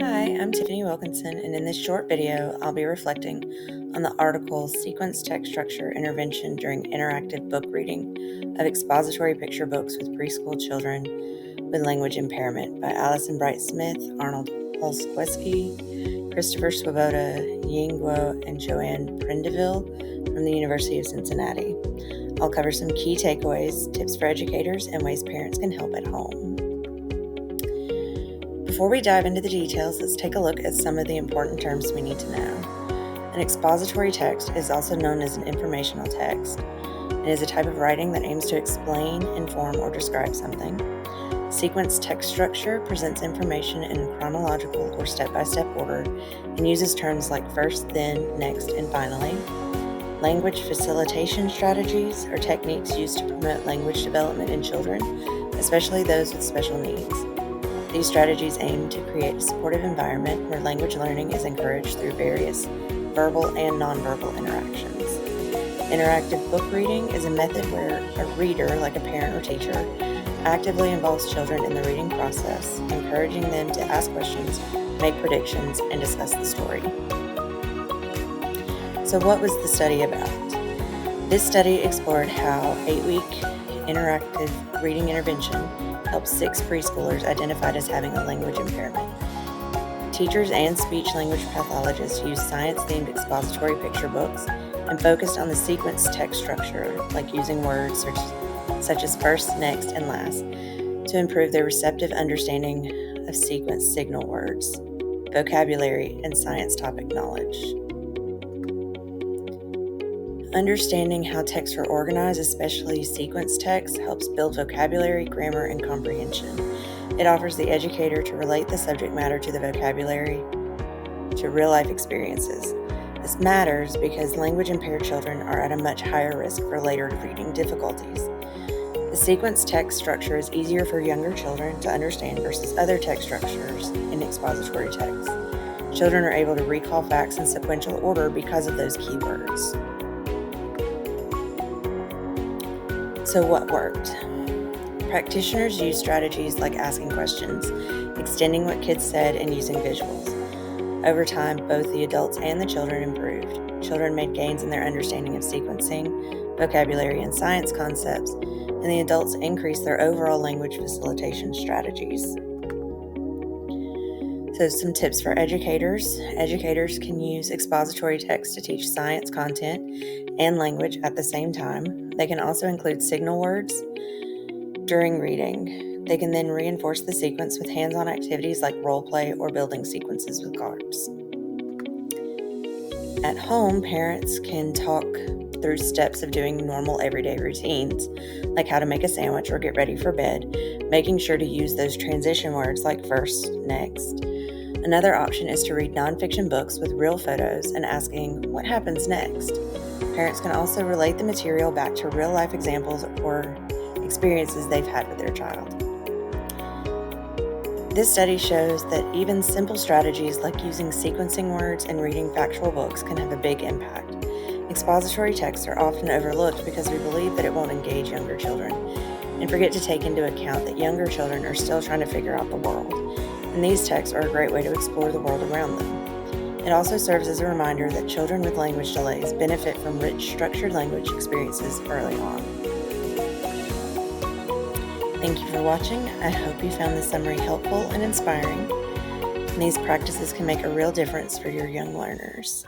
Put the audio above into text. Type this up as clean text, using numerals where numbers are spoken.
Hi, I'm Tiffany Wilkinson, and in this short video, I'll be reflecting on the article Sequence Text Structure Intervention During Interactive Book Reading of Expository Picture Books with Preschool Children with Language Impairment by Allison Bright Smith, Arnold Olszewski, Christopher Swoboda, Ying Guo, and Joanne Prindiville from the University of Cincinnati. I'll cover some key takeaways, tips for educators, and ways parents can help at home. Before we dive into the details, let's take a look at some of the important terms we need to know. An expository text is also known as an informational text. It is a type of writing that aims to explain, inform, or describe something. Sequence text structure presents information in a chronological or step-by-step order and uses terms like first, then, next, and finally. Language facilitation strategies are techniques used to promote language development in children, especially those with special needs. These strategies aim to create a supportive environment where language learning is encouraged through various verbal and nonverbal interactions. Interactive book reading is a method where a reader, like a parent or teacher, actively involves children in the reading process, encouraging them to ask questions, make predictions, and discuss the story. So what was the study about? This study explored how 8-week interactive reading intervention helped 6 preschoolers identified as having a language impairment. Teachers and speech-language pathologists used science-themed expository picture books and focused on the sequence text structure, like using words such as first, next, and last, to improve their receptive understanding of sequence signal words, vocabulary, and science topic knowledge. Understanding how texts are organized, especially sequence text, helps build vocabulary, grammar, and comprehension. It offers the educator to relate the subject matter to the vocabulary to real-life experiences. This matters because language-impaired children are at a much higher risk for later reading difficulties. The sequence text structure is easier for younger children to understand versus other text structures in expository text. Children are able to recall facts in sequential order because of those keywords. So what worked? Practitioners used strategies like asking questions, extending what kids said, and using visuals. Over time, both the adults and the children improved. Children made gains in their understanding of sequencing, vocabulary, and science concepts, and the adults increased their overall language facilitation strategies. So some tips for educators. Educators can use expository text to teach science content and language at the same time. They can also include signal words during reading. They can then reinforce the sequence with hands-on activities like role play or building sequences with cards. At home, parents can talk through steps of doing normal everyday routines, like how to make a sandwich or get ready for bed, making sure to use those transition words like first, next. Another option is to read nonfiction books with real photos and asking, what happens next? Parents can also relate the material back to real-life examples or experiences they've had with their child. This study shows that even simple strategies like using sequencing words and reading factual books can have a big impact. Expository texts are often overlooked because we believe that it won't engage younger children and forget to take into account that younger children are still trying to figure out the world, and these texts are a great way to explore the world around them. It also serves as a reminder that children with language delays benefit from rich, structured language experiences early on. Thank you for watching. I hope you found this summary helpful and inspiring. And these practices can make a real difference for your young learners.